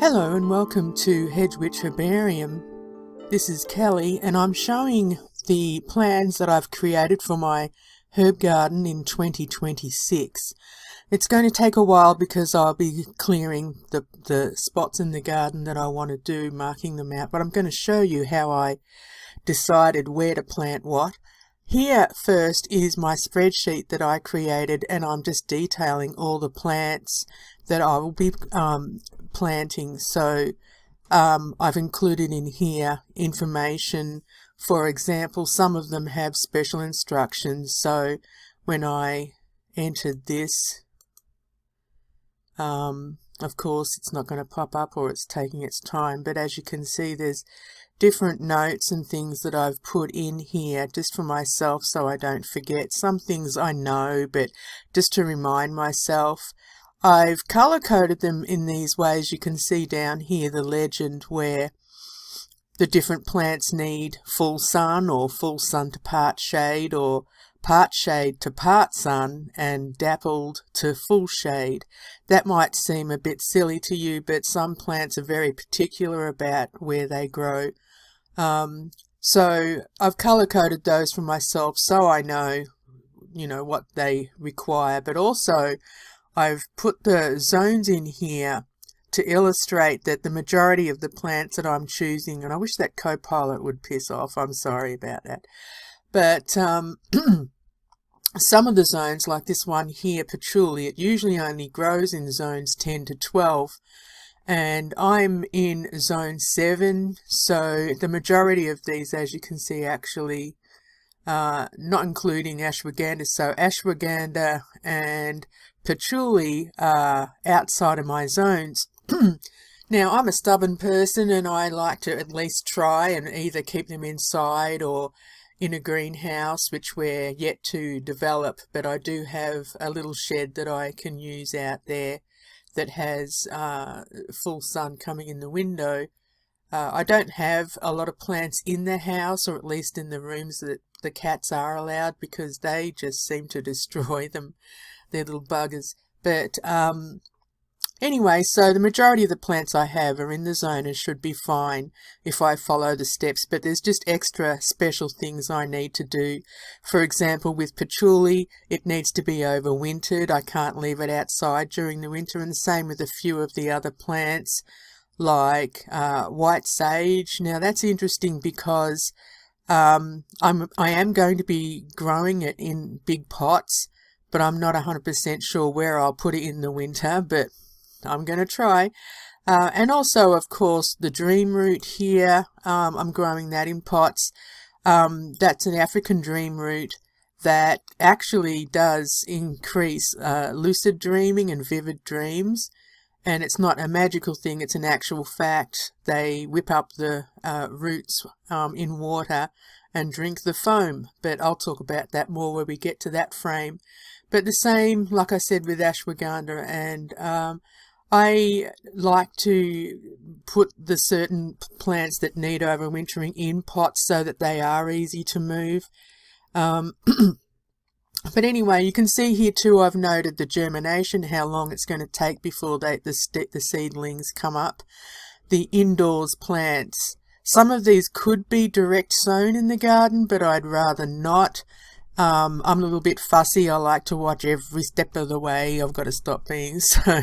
Hello and welcome to Hedge Witch Herbarium. This is Kelly and I'm showing the plans that I've created for my herb garden in 2026. It's going to take a while because I'll be clearing the spots in the garden that I want to do, marking them out, but I'm going to show you how I decided where to plant what. Here first is my spreadsheet that I created, and I'm just detailing all the plants that I will be planting. So I've included in here information. For example, some of them have special instructions, so when I entered this, of course it's not going to pop up, or it's taking its time, but as you can see there's different notes and things that I've put in here just for myself so I don't forget. Some things I know, but just to remind myself. I've color coded them in these ways. You can see down here the legend where the different plants need full sun, or full sun to part shade, or part shade to part sun, and dappled to full shade. That might seem a bit silly to you, but some plants are very particular about where they grow. So I've color coded those for myself so I know, what they require, but also I've put the zones in here to illustrate that the majority of the plants that I'm choosing, and I wish that Copilot would piss off, I'm sorry about that, but some of the zones, like this one here, Patchouli, it usually only grows in zones 10 to 12, and I'm in zone 7, so the majority of these, as you can see, actually not including ashwagandha, so ashwagandha and patchouli are outside of my zones. Now, I'm a stubborn person and I like to at least try and either keep them inside or in a greenhouse, which we're yet to develop, but I do have a little shed that I can use out there that has full sun coming in the window. I don't have a lot of plants in the house, or at least in the rooms that the cats are allowed, because they just seem to destroy them. They're little buggers. But anyway, so the majority of the plants I have are in the zone and should be fine if I follow the steps, but there's just extra special things I need to do. For example, with patchouli, it needs to be overwintered. I can't leave it outside during the winter, and the same with a few of the other plants like white sage. Now that's interesting because I am going to be growing it in big pots, but I'm not 100% sure where I'll put it in the winter, but I'm going to try. And also, of course, the dream root here, I'm growing that in pots. That's an African dream root that actually does increase lucid dreaming and vivid dreams. And it's not a magical thing, it's an actual fact. They whip up the roots in water and drink the foam, but I'll talk about that more when we get to that frame. But the same, like I said, with ashwagandha, and I like to put the certain plants that need overwintering in pots so that they are easy to move. But anyway, you can see here too, I've noted the germination, how long it's going to take before the seedlings come up. The indoors plants, some of these could be direct sown in the garden, but I'd rather not. I'm a little bit fussy. I like to watch every step of the way. I've got to stop being so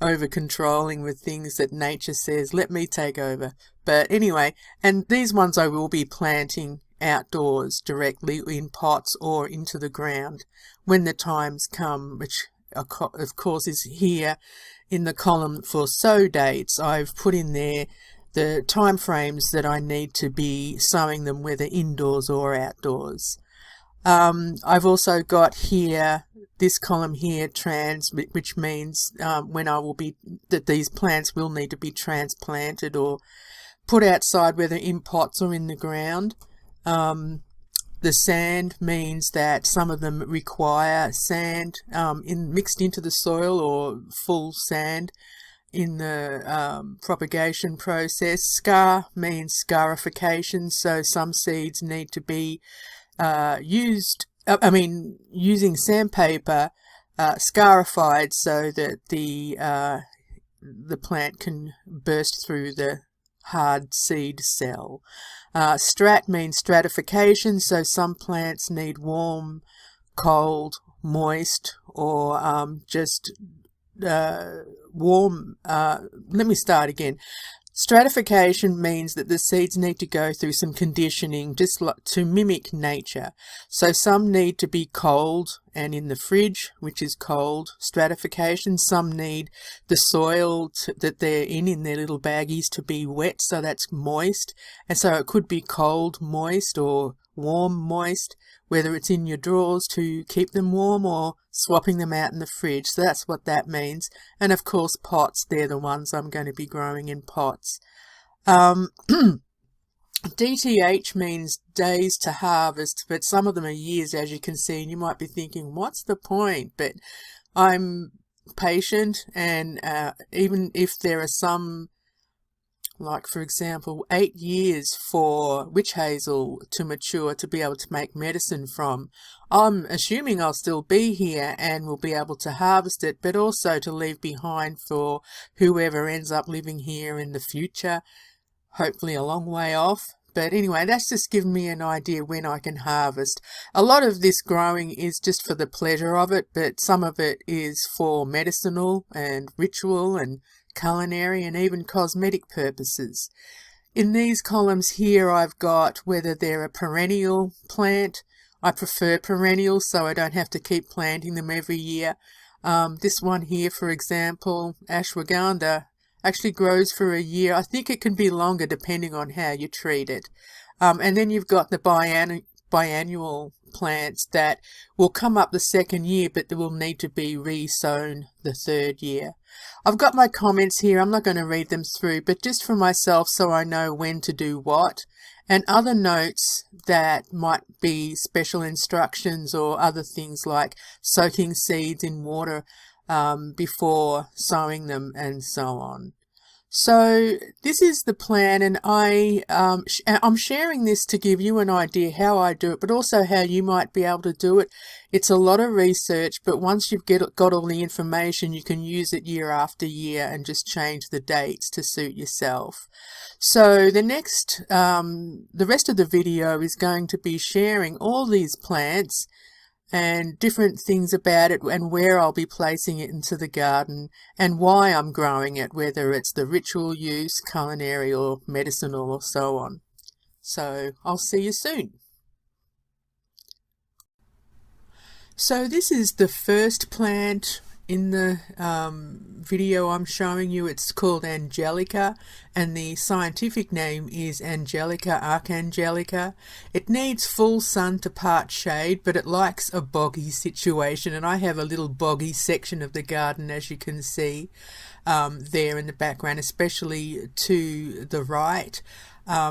over-controlling with things that nature says, let me take over. But anyway, and these ones I will be planting outdoors directly in pots or into the ground when the times come, which of course is here in the column for sow dates. I've put in there the time frames that I need to be sowing them, whether indoors or outdoors. I've also got here this column here, trans, which means when I will be, that these plants will need to be transplanted or put outside, whether in pots or in the ground. The sand means that some of them require sand mixed into the soil, or full sand in the propagation process. Scar means scarification, so some seeds need to be using sandpaper scarified so that the the plant can burst through the hard seed cell. Strat means stratification, so some plants need warm, cold, moist, or just warm. Let me start again. Stratification means that the seeds need to go through some conditioning just to mimic nature. So some need to be cold and in the fridge, which is cold stratification. Some need the soil that they're in their little baggies to be wet, so that's moist. And so it could be cold, moist, or warm, moist, whether it's in your drawers to keep them warm or swapping them out in the fridge. So that's what that means. And of course pots, they're the ones I'm going to be growing in pots. DTH means days to harvest, but some of them are years, as you can see, and you might be thinking, what's the point? But I'm patient, and even if there are some, like for example 8 years for Witchhazel to mature to be able to make medicine from, I'm assuming I'll still be here and will be able to harvest it, but also to leave behind for whoever ends up living here in the future, hopefully a long way off. But anyway, that's just given me an idea when I can harvest. A lot of this growing is just for the pleasure of it, but some of it is for medicinal and ritual and culinary and even cosmetic purposes. In these columns here I've got whether they're a perennial plant. I prefer perennials so I don't have to keep planting them every year. This one here, for example, Ashwagandha, actually grows for a year. I think it can be longer depending on how you treat it. And then you've got the biannual plants that will come up the second year, but they will need to be re-sown the third year. I've got my comments here. I'm not going to read them through, but just for myself so I know when to do what, and other notes that might be special instructions or other things like soaking seeds in water before sowing them and so on. So this is the plan, and I'm sharing this to give you an idea how I do it, but also how you might be able to do it. It's a lot of research, but once you've got all the information, you can use it year after year and just change the dates to suit yourself. So the rest of the video is going to be sharing all these plants and different things about it and where I'll be placing it into the garden and why I'm growing it, whether it's the ritual use, culinary or medicinal or so on. So I'll see you soon. So this is the first plant in the video I'm showing you. It's called Angelica, and the scientific name is Angelica archangelica. It needs full sun to part shade, but it likes a boggy situation, and I have a little boggy section of the garden, as you can see there in the background, especially to the right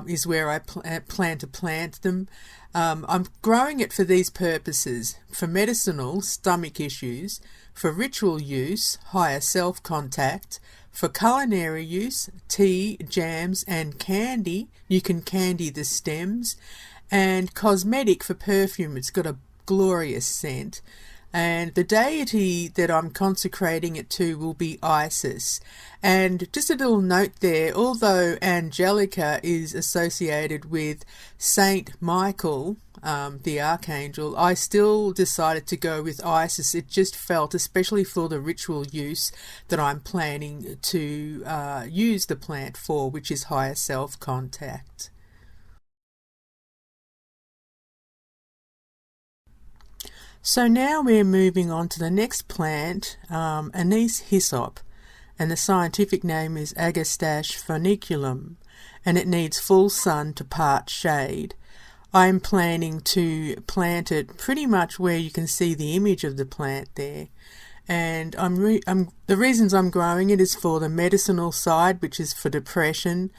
is where I plan to plant them. I'm growing it for these purposes: for medicinal, stomach issues; for ritual use, higher self-contact; for culinary use, tea, jams and candy. You can candy the stems; and cosmetic, for perfume. It's got a glorious scent. And the deity that I'm consecrating it to will be Isis. And just a little note there, although Angelica is associated with Saint Michael, the archangel, I still decided to go with Isis. It just felt, especially for the ritual use that I'm planning to use the plant for, which is higher self-contact. So now we're moving on to the next plant, Anise Hyssop, and the scientific name is Agastache funiculum, and it needs full sun to part shade. I'm planning to plant it pretty much where you can see the image of the plant there. And the reasons I'm growing it is for the medicinal side, which is for depression;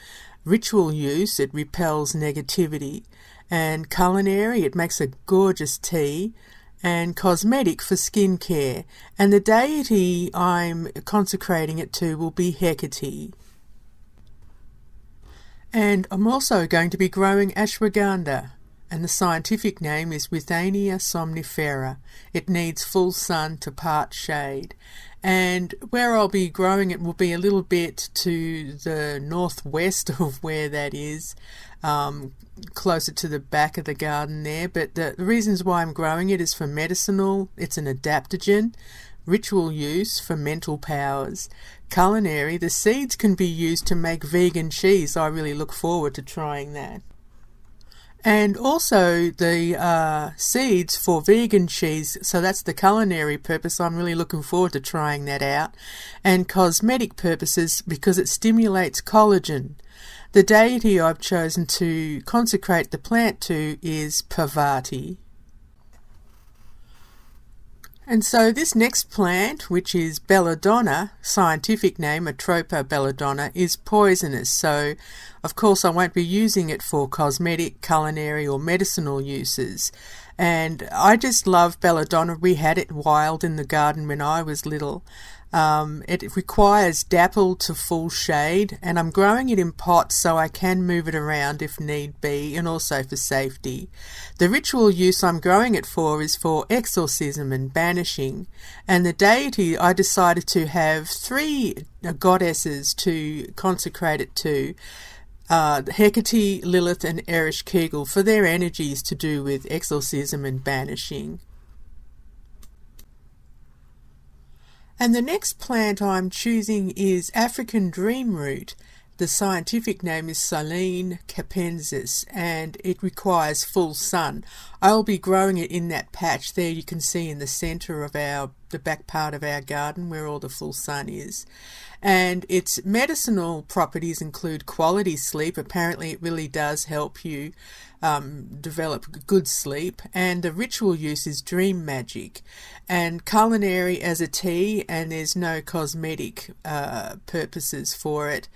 ritual use, it repels negativity; and culinary, it makes a gorgeous tea; and cosmetic, for skincare. And the deity I'm consecrating it to will be Hecate. And I'm also going to be growing ashwagandha. and the scientific name is Withania somnifera. It needs full sun to part shade. And where I'll be growing it will be a little bit to the northwest of where that is, closer to the back of the garden there. But the reasons why I'm growing it is for medicinal, it's an adaptogen, ritual use for mental powers, culinary, the seeds can be used to make vegan cheese. I really look forward to trying that. And also the seeds for vegan cheese, so that's the culinary purpose. I'm really looking forward to trying that out. And cosmetic purposes because it stimulates collagen. The deity I've chosen to consecrate the plant to is Parvati. And so this next plant, which is Belladonna, scientific name Atropa belladonna, is poisonous. So, of course, I won't be using it for cosmetic, culinary or medicinal uses. And I just love Belladonna. We had it wild in the garden when I was little. It requires dapple to full shade, and I'm growing it in pots so I can move it around if need be, and also for safety. The ritual use I'm growing it for is for exorcism and banishing, and the deity I decided to have 3 goddesses to consecrate it to. Hecate, Lilith and Ereshkigal for their energies to do with exorcism and banishing. And the next plant I'm choosing is African dreamroot. The scientific name is Silene capensis, and it requires full sun. I'll be growing it in that patch there you can see in the centre of the back part of our garden where all the full sun is. And its medicinal properties include quality sleep. Apparently it really does help you develop good sleep, and the ritual use is dream magic, and culinary as a tea, and there's no cosmetic purposes for it.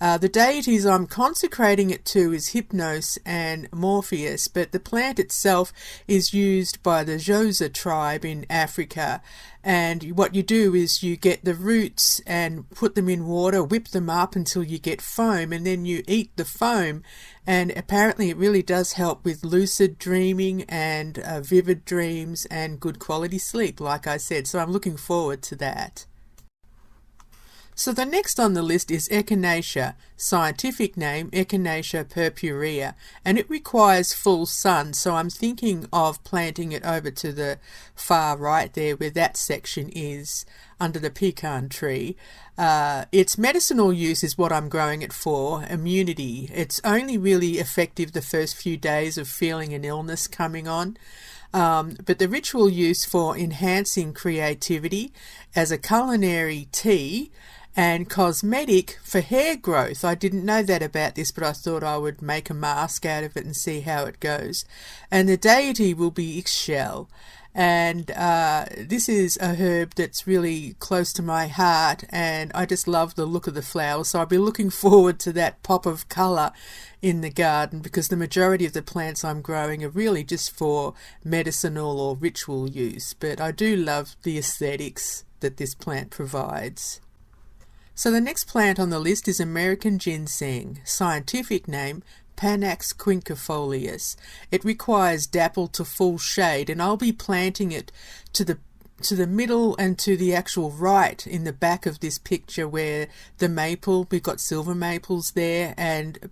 The deities I'm consecrating it to is Hypnos and Morpheus, but the plant itself is used by the Xhosa tribe in Africa. And what you do is you get the roots and put them in water, whip them up until you get foam, and then you eat the foam. And apparently it really does help with lucid dreaming and vivid dreams and good quality sleep, like I said. So I'm looking forward to that. So the next on the list is Echinacea, scientific name Echinacea purpurea, and it requires full sun, so I'm thinking of planting it over to the far right there where that section is, under the pecan tree. Its medicinal use is what I'm growing it for, immunity. It's only really effective the first few days of feeling an illness coming on. But the ritual use for enhancing creativity as a culinary tea, and cosmetic for hair growth. I didn't know that about this, but I thought I would make a mask out of it and see how it goes. And the deity will be Ixchel. And this is a herb that's really close to my heart, and I just love the look of the flowers. So I'll be looking forward to that pop of colour in the garden, because the majority of the plants I'm growing are really just for medicinal or ritual use. But I do love the aesthetics that this plant provides. So the next plant on the list is American ginseng, scientific name Panax quinquefolius. It requires dapple to full shade, and I'll be planting it to the middle and to the actual right in the back of this picture where the maple, we've got silver maples there, and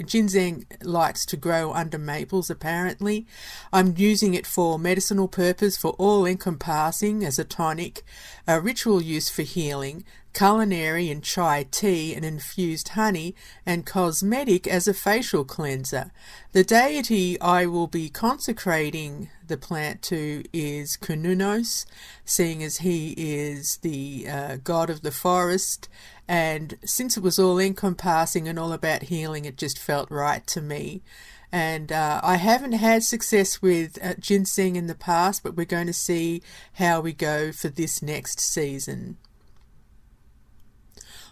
ginseng likes to grow under maples apparently. I'm using it for medicinal purpose, for all encompassing as a tonic, ritual use for healing, culinary and chai tea and infused honey, and cosmetic as a facial cleanser. The deity I will be consecrating the plant to is Kununos, seeing as he is the god of the forest, and since it was all encompassing and all about healing, it just felt right to me. And I haven't had success with ginseng in the past, but we're going to see how we go for this next season.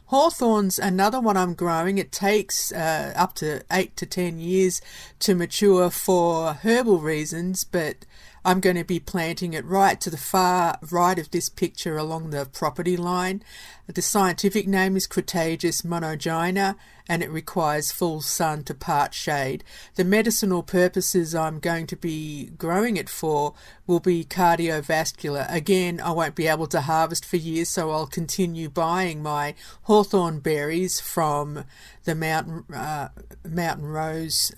Hawthorn's another one I'm growing. It takes up to 8 to 10 years to mature for herbal reasons, but I'm going to be planting it right to the far right of this picture along the property line. The scientific name is Crataegus monogyna, and it requires full sun to part shade. The medicinal purposes I'm going to be growing it for will be cardiovascular. Again, I won't be able to harvest for years, so I'll continue buying my Hawthorn berries from the Mountain Rose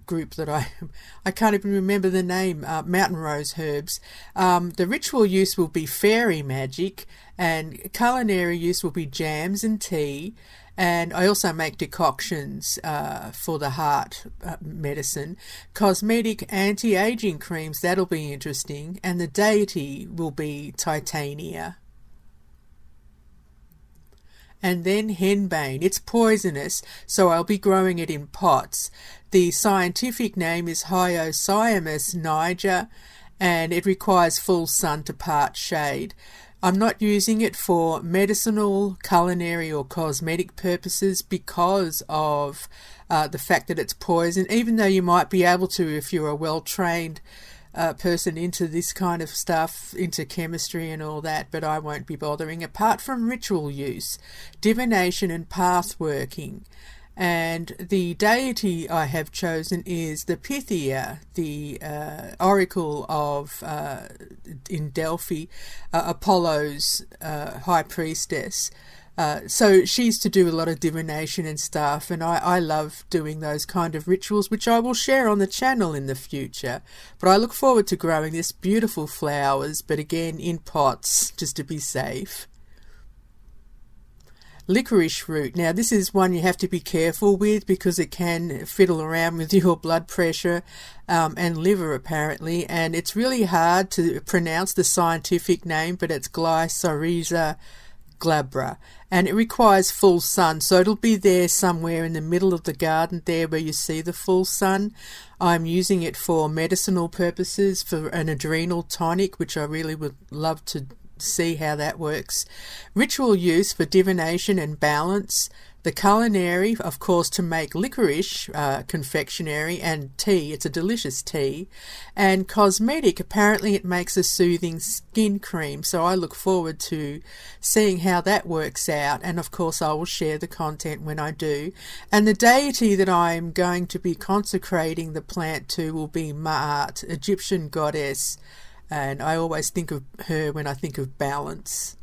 group that I can't even remember the name, Mountain Rose herbs. The ritual use will be fairy magic, and culinary use will be jams and tea. And I also make decoctions for the heart medicine. Cosmetic anti-aging creams, that'll be interesting. And the deity will be Titania. And then Henbane. It's poisonous, so I'll be growing it in pots. The scientific name is Hyoscyamus niger, and it requires full sun to part shade. I'm not using it for medicinal, culinary or cosmetic purposes because of the fact that it's poison, even though you might be able to if you're a well-trained person into this kind of stuff, into chemistry and all that, but I won't be bothering. Apart from ritual use, divination and path working. And the deity I have chosen is the Pythia, the oracle of in Delphi, Apollo's high priestess. So she's to do a lot of divination and stuff, and I love doing those kind of rituals, which I will share on the channel in the future. But I look forward to growing this beautiful flowers, but again in pots, just to be safe. Licorice root. Now this is one you have to be careful with because it can fiddle around with your blood pressure and liver apparently, and it's really hard to pronounce the scientific name, but it's Glycyrrhiza glabra, and it requires full sun, so it'll be there somewhere in the middle of the garden there where you see the full sun. I'm using it for medicinal purposes, for an adrenal tonic, which I really would love to see how that works. Ritual use for divination and balance. The culinary, of course, to make licorice confectionery and tea. It's a delicious tea. And cosmetic, apparently it makes a soothing skin cream, so I look forward to seeing how that works out, and of course I will share the content when I do. And the deity that I'm going to be consecrating the plant to will be Ma'at, Egyptian goddess, and I always think of her when I think of balance.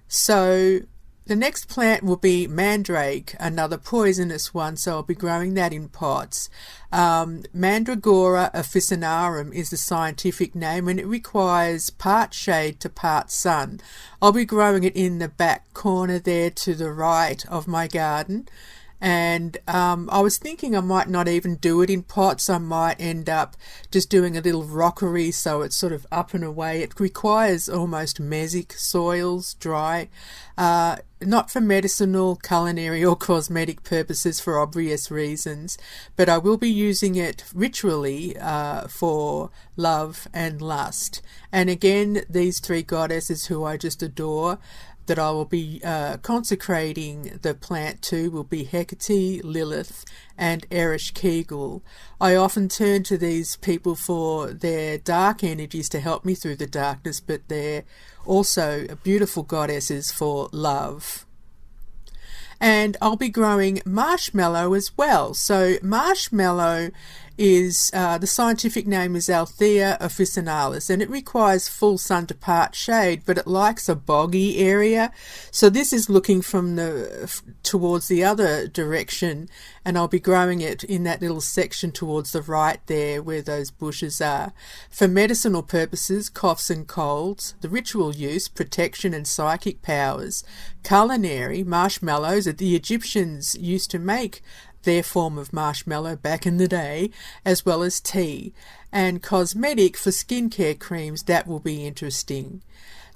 So the next plant will be Mandrake, another poisonous one, so I'll be growing that in pots. Mandragora officinarum is the scientific name, and it requires part shade to part sun. I'll be growing it in the back corner there to the right of my garden. And I was thinking I might not even do it in pots. I might end up just doing a little rockery so it's sort of up and away. It requires almost mesic soils, dry, not for medicinal, culinary or cosmetic purposes for obvious reasons, but I will be using it ritually for love and lust. And again, these three goddesses who I just adore, that I will be consecrating the plant to will be Hecate, Lilith and Ereshkigal. I often turn to these people for their dark energies to help me through the darkness, but they're also beautiful goddesses for love. And I'll be growing marshmallow as well. So marshmallow is, the scientific name is Althea officinalis, and it requires full sun to part shade, but it likes a boggy area. So this is looking from towards the other direction, and I'll be growing it in that little section towards the right there where those bushes are. For medicinal purposes, coughs and colds. The ritual use, protection and psychic powers. Culinary, marshmallows that the Egyptians used to make their form of marshmallow back in the day, as well as tea. And cosmetic, for skincare creams, that will be interesting.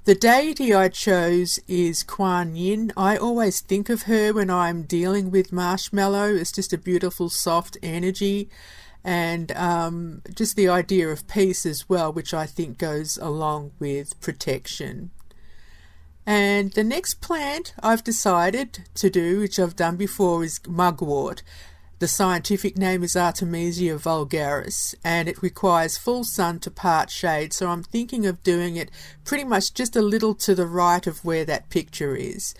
The deity I chose is Kuan Yin. I always think of her when I'm dealing with marshmallow. It's just a beautiful soft energy, and just the idea of peace as well, which I think goes along with protection. And the next plant I've decided to do, which I've done before, is Mugwort. The scientific name is Artemisia vulgaris, and it requires full sun to part shade, so I'm thinking of doing it pretty much just a little to the right of where that picture is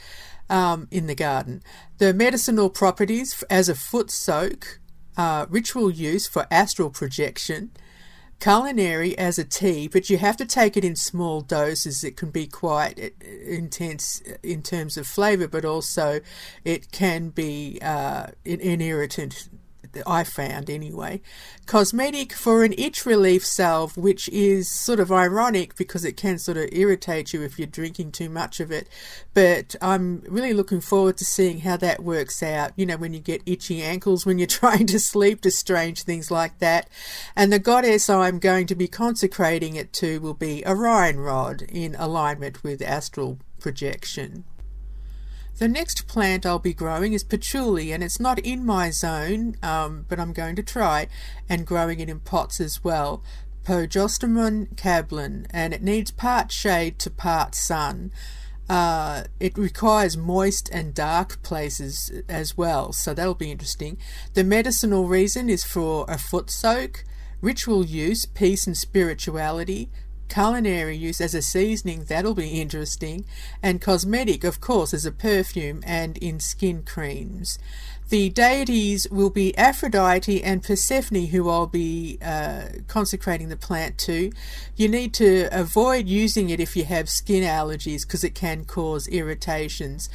in the garden. The medicinal properties as a foot soak, ritual use for astral projection, culinary as a tea, but you have to take it in small doses. It can be quite intense in terms of flavour, but also it can be an irritant, I found anyway. Cosmetic for an itch relief salve, which is sort of ironic because it can sort of irritate you if you're drinking too much of it, but I'm really looking forward to seeing how that works out, you know, when you get itchy ankles when you're trying to sleep, to strange things like that. And the goddess I'm going to be consecrating it to will be Orion Rod, in alignment with astral projection. The next plant I'll be growing is Patchouli, and it's not in my zone, but I'm going to try, and growing it in pots as well. Pogostemon cablin, and it needs part shade to part sun. It requires moist and dark places as well, so that'll be interesting. The medicinal reason is for a foot soak, ritual use, peace and spirituality, culinary use as a seasoning, that'll be interesting, and cosmetic, of course, as a perfume and in skin creams. The deities will be Aphrodite and Persephone, who I'll be consecrating the plant to. You need to avoid using it if you have skin allergies because it can cause irritations.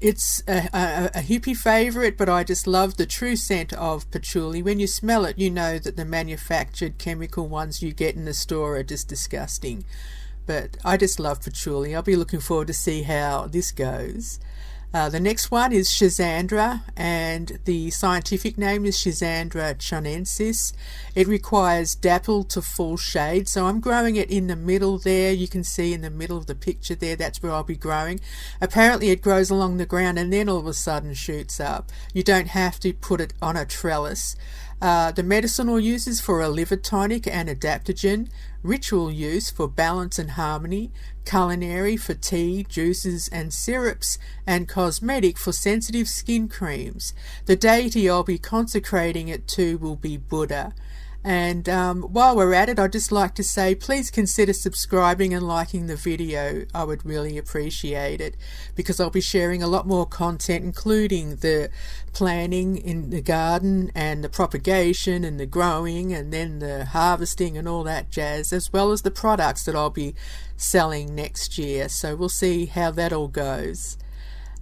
It's a hippie favourite, but I just love the true scent of patchouli. When you smell it, you know that the manufactured chemical ones you get in the store are just disgusting. But I just love patchouli. I'll be looking forward to see how this goes. The next one is Schisandra, and the scientific name is Schisandra chonensis. It requires dapple to full shade, so I'm growing it in the middle there. You can see in the middle of the picture there, that's where I'll be growing. Apparently it grows along the ground and then all of a sudden shoots up. You don't have to put it on a trellis. The medicinal uses for a liver tonic and adaptogen, ritual use for balance and harmony, culinary for tea, juices and syrups, and cosmetic for sensitive skin creams. The deity I'll be consecrating it to will be Buddha. And while we're at it, I'd just like to say please consider subscribing and liking the video. I would really appreciate it, because I'll be sharing a lot more content, including the planting in the garden and the propagation and the growing and then the harvesting and all that jazz, as well as the products that I'll be selling next year. So we'll see how that all goes.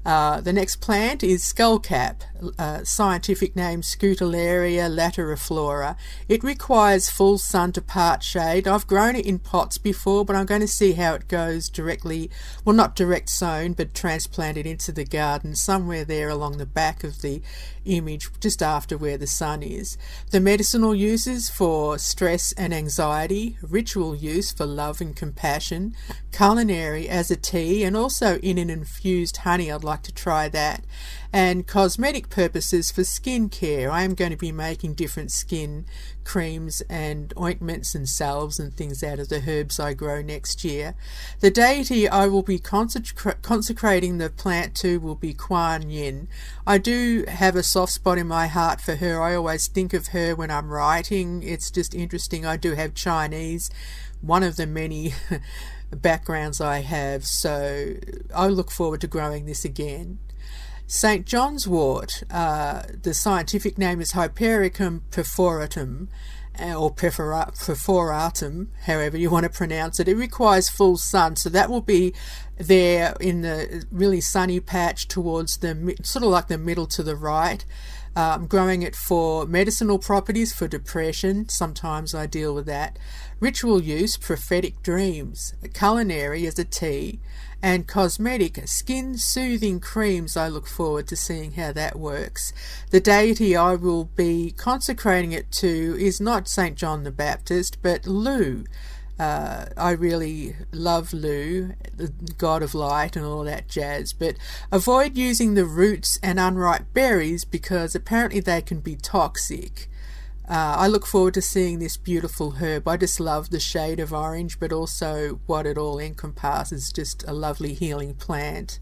The next plant is Skullcap, scientific name Scutellaria lateriflora. It requires full sun to part shade. I've grown it in pots before, but I'm going to see how it goes directly, well, not direct sown, but transplanted into the garden somewhere there along the back of the image, just after where the sun is. The medicinal uses for stress and anxiety, ritual use for love and compassion, culinary as a tea, and also in an infused honey. I'd like to try that. And cosmetic purposes for skin care. I am going to be making different skin creams and ointments and salves and things out of the herbs I grow next year. The deity I will be consecrating the plant to will be Kuan Yin. I do have a soft spot in my heart for her. I always think of her when I'm writing. It's just interesting. I do have Chinese, one of the many backgrounds I have, so I look forward to growing this again. St. John's wort, the scientific name is Hypericum perforatum, or perforatum, however you want to pronounce it. It requires full sun, so that will be there in the really sunny patch towards the sort of like the middle to the right. I'm growing it for medicinal properties, for depression. Sometimes I deal with that. Ritual use, prophetic dreams. Culinary as a tea. And cosmetic, skin soothing creams. I look forward to seeing how that works. The deity I will be consecrating it to is not St. John the Baptist, but Lu. I really love Lu, the god of light and all that jazz, but avoid using the roots and unripe berries because apparently they can be toxic. I look forward to seeing this beautiful herb. I just love the shade of orange, but also what it all encompasses, just a lovely healing plant.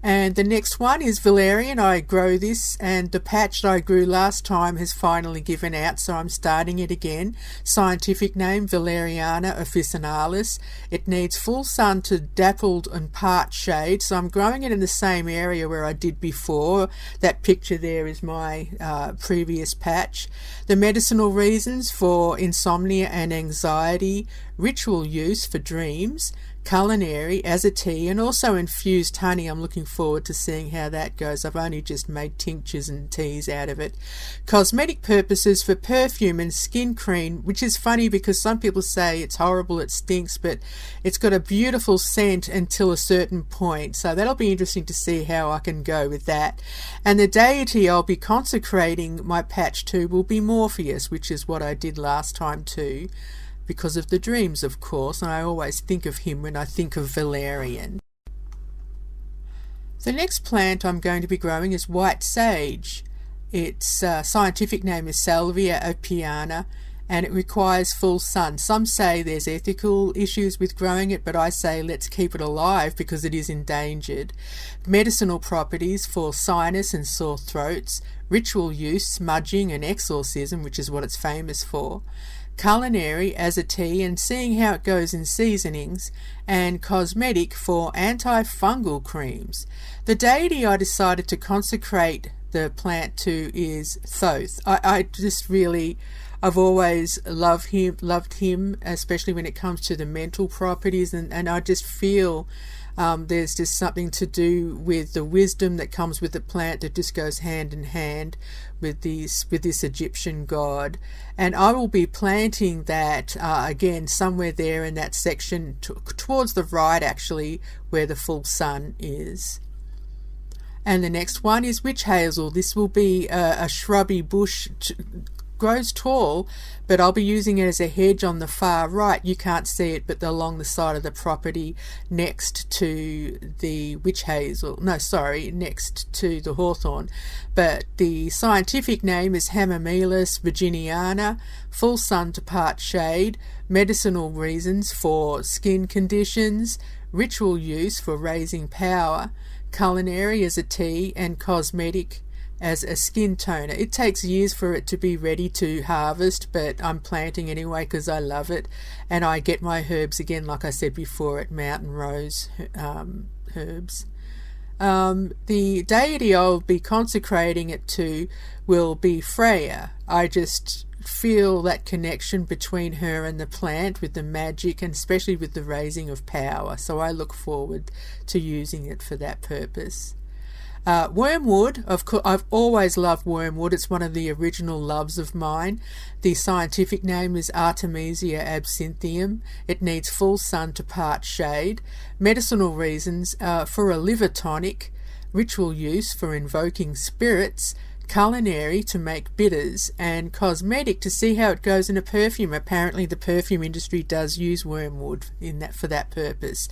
And the next one is Valerian. I grow this, and the patch that I grew last time has finally given out, so I'm starting it again. Scientific name Valeriana officinalis. It needs full sun to dappled and part shade, so I'm growing it in the same area where I did before. That picture there is my previous patch. The medicinal reasons for insomnia and anxiety, ritual use for dreams, culinary as a tea, and also infused honey. I'm looking forward to seeing how that goes. I've only just made tinctures and teas out of it. Cosmetic purposes for perfume and skin cream, which is funny because some people say it's horrible, it stinks, but it's got a beautiful scent until a certain point, so that'll be interesting to see how I can go with that. And the deity I'll be consecrating my patch to will be Morpheus, which is what I did last time too, because of the dreams, of course, and I always think of him when I think of Valerian. The next plant I'm going to be growing is white sage. Its scientific name is Salvia apiana, and it requires full sun. Some say there's ethical issues with growing it, but I say let's keep it alive because it is endangered. Medicinal properties for sinus and sore throats, ritual use, smudging and exorcism, which is what it's famous for. Culinary as a tea and seeing how it goes in seasonings, and cosmetic for antifungal creams. The deity I decided to consecrate the plant to is Thoth. I've always loved him, especially when it comes to the mental properties, and I just feel there's just something to do with the wisdom that comes with the plant that just goes hand in hand with this Egyptian god. And I will be planting that again somewhere there in that section towards the right, actually, where the full sun is. And the next one is Witchhazel. This will be a shrubby bush. Grows tall, but I'll be using it as a hedge on the far right. You can't see it, but along the side of the property next to the next to the Hawthorn. But the scientific name is Hamamelis virginiana, full sun to part shade, medicinal reasons for skin conditions, ritual use for raising power, culinary as a tea, and cosmetic as a skin toner. It takes years for it to be ready to harvest, but I'm planting anyway because I love it, and I get my herbs again, like I said before, at Mountain Rose Herbs. The deity I'll be consecrating it to will be Freya. I just feel that connection between her and the plant with the magic, and especially with the raising of power, so I look forward to using it for that purpose. Wormwood, of course, I've always loved wormwood. It's one of the original loves of mine. The scientific name is Artemisia absinthium. It needs full sun to part shade. Medicinal reasons for a liver tonic, ritual use for invoking spirits, culinary to make bitters, and cosmetic to see how it goes in a perfume. Apparently the perfume industry does use wormwood for that purpose.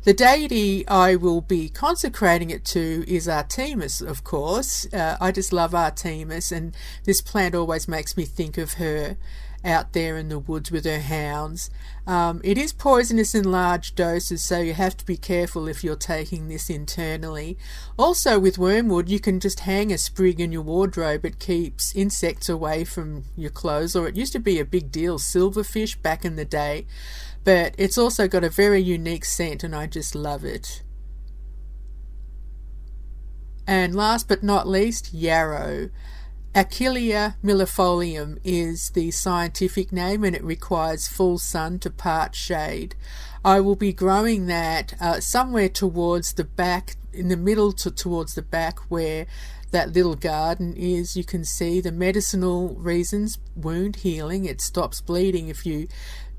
The deity I will be consecrating it to is Artemis, of course. I just love Artemis, and this plant always makes me think of her out there in the woods with her hounds. It is poisonous in large doses, so you have to be careful if you're taking this internally. Also with wormwood, you can just hang a sprig in your wardrobe. It keeps insects away from your clothes, or it used to be a big deal, silverfish back in the day, but it's also got a very unique scent and I just love it. And last but not least, yarrow. Achillea millefolium is the scientific name, and it requires full sun to part shade. I will be growing that somewhere towards the back, in the middle towards the back where that little garden is. You can see the medicinal reasons: wound healing. It stops bleeding if you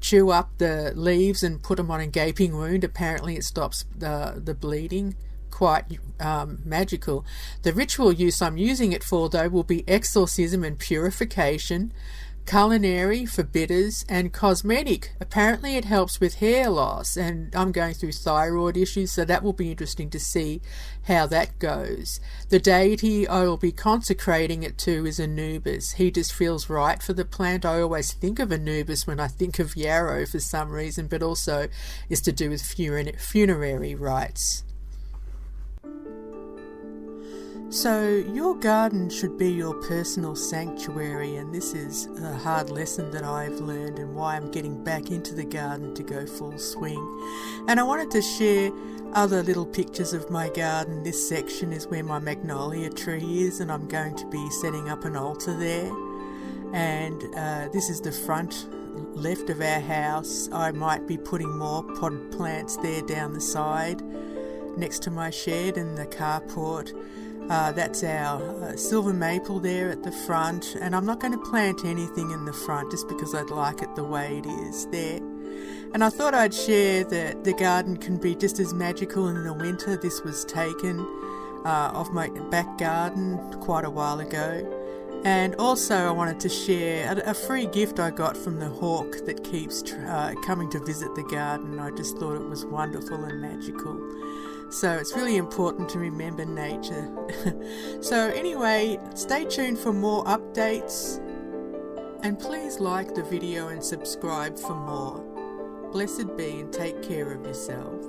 chew up the leaves and put them on a gaping wound. Apparently it stops the bleeding. Quite magical. The ritual use I'm using it for, though, will be exorcism and purification, culinary for bitters, and cosmetic. Apparently it helps with hair loss, and I'm going through thyroid issues, so that will be interesting to see how that goes. The deity I will be consecrating it to is Anubis. He just feels right for the plant. I always think of Anubis when I think of yarrow for some reason, but also is to do with funerary rites. So your garden should be your personal sanctuary, and this is a hard lesson that I've learned and why I'm getting back into the garden to go full swing. And I wanted to share other little pictures of my garden. This section is where my magnolia tree is, and I'm going to be setting up an altar there. And this is the front left of our house. I might be putting more potted plants there down the side next to my shed and the carport. That's our silver maple there at the front, and I'm not going to plant anything in the front just because I'd like it the way it is there. And I thought I'd share that the garden can be just as magical in the winter. This was taken off my back garden quite a while ago. And also I wanted to share a free gift I got from the hawk that keeps coming to visit the garden. I just thought it was wonderful and magical. So it's really important to remember nature. So anyway, stay tuned for more updates. And please like the video and subscribe for more. Blessed be and take care of yourself.